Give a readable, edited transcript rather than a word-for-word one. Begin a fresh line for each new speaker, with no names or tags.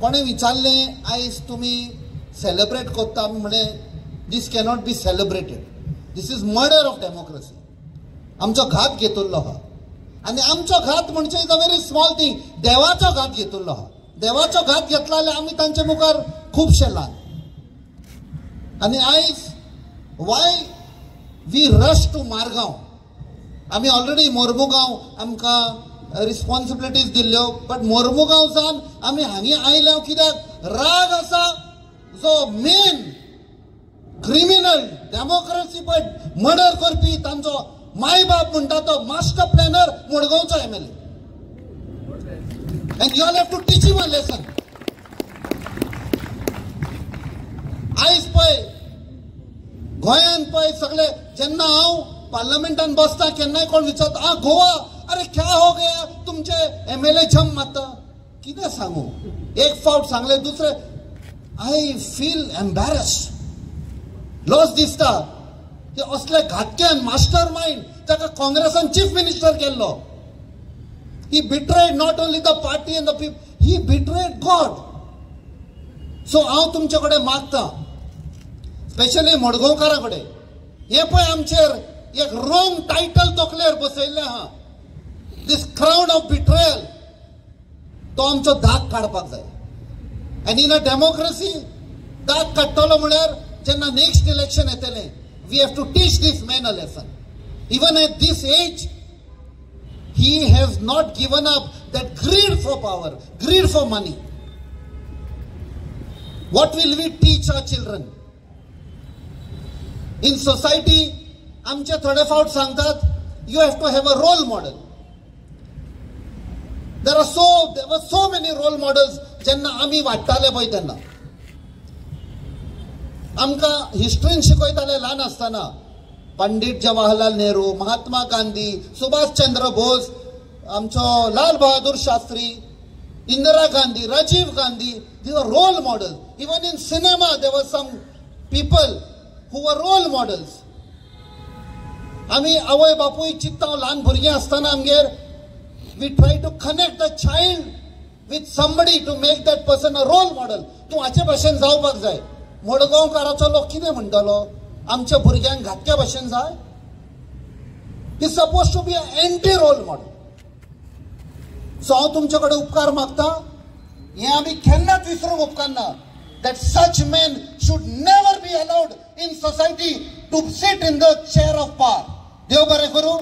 कोणे विचारलें आयज तुमी सेलिब्रेट करता म्हणे this cannot be celebrated. This is murder of democracy. आमचो घात घेतिल्लो आहा आनी आमचो घात म्हणजे is a very small thing. देवाचो घात घेतिल्लो आहा. देवाचो घात घेतला जाल्यार आमी तांचे मुखार खुबशे ल्हान. आनी आयज why we rush to Margao. आमी ऑलरेडी मोर्मुगांव आमकां रिस्पॉन्सिबिलिटीज दिल्ल्यो, बट मोर्मुगांव जावन आमी हांगी आयल्या कित्याक राग आसा जो मेन क्रिमिनल डेमोक्रेसी पळय मर्डर करपी तांचो माय बाप म्हणटा तो मास्टर प्लॅनर मडगांवचो MLA. And you all have to teach him a lesson. आयज पळय गोंयान पळय सगळे जेन्ना हांव पार्लमेंटान बसता केन्नाय कोण विचारता गोवा अरे क्या हो गया तुमचे MLA झम मारता. कितें सांगू. एक फावट सांगले दुसरे आय फील एम्बॅरस्ड. लॉस दिसता की असले घातक्यान मास्टर माइंड ताका काँग्रेसान चीफ मिनिस्टर केल्लो. He betrayed not only the party and the people, he betrayed God. So हांव तुमचे कडेन मागता स्पेशली मडगांवकारां कडेन हे पळय आमचेर एक रॉंग टायटल तकलेर बसयल्लें आहा. दिस क्राउड ऑफ बिट्रेयल तो आमचो दाग काडपाक जाय. आनी इन अ डेमोक्रेसी दाग काडटलो म्हळ्यार जेन्ना नेक्स्ट इलेक्शन येतलें we have to teach this man a lesson. Even at this age he has not given up that greed for power, greed for money. What will we teach our children? In society, आमचे थोडे फावट सांगतात you have to have a role model. There were so many role models जेन्ना आमी वाडटाले पळय तेन्ना. आमकां हिस्ट्रीन शिकयताले ल्हान आसतना पंडित जवाहरलाल नेहरू, महात्मा गांधी, सुभाष चंद्र बोस, आमचो Lal Bahadur Shastri, Indira Gandhi, Rajiv Gandhi. They were role models. Even in cinema there were some people who were role models. आमी आवय बापूय चित्ता ल्हान भुरगीं आसतना आमगेर we try to connect the child with somebody to make that person a role model. तूं हाचे भाशेन जावपाक जाय. मडगांवकाराचो लोक कितें म्हणटलो आमच्या भुरग्यांक घातक्या भाशेन जाय. He suppose to be a anti role model. So हांव तुमचे कडेन उपकार मागता हे आमी केन्नाच विसरूंक उपकारना that such men should never be allowed in society to sit in the chair of power. देव बरें करूं.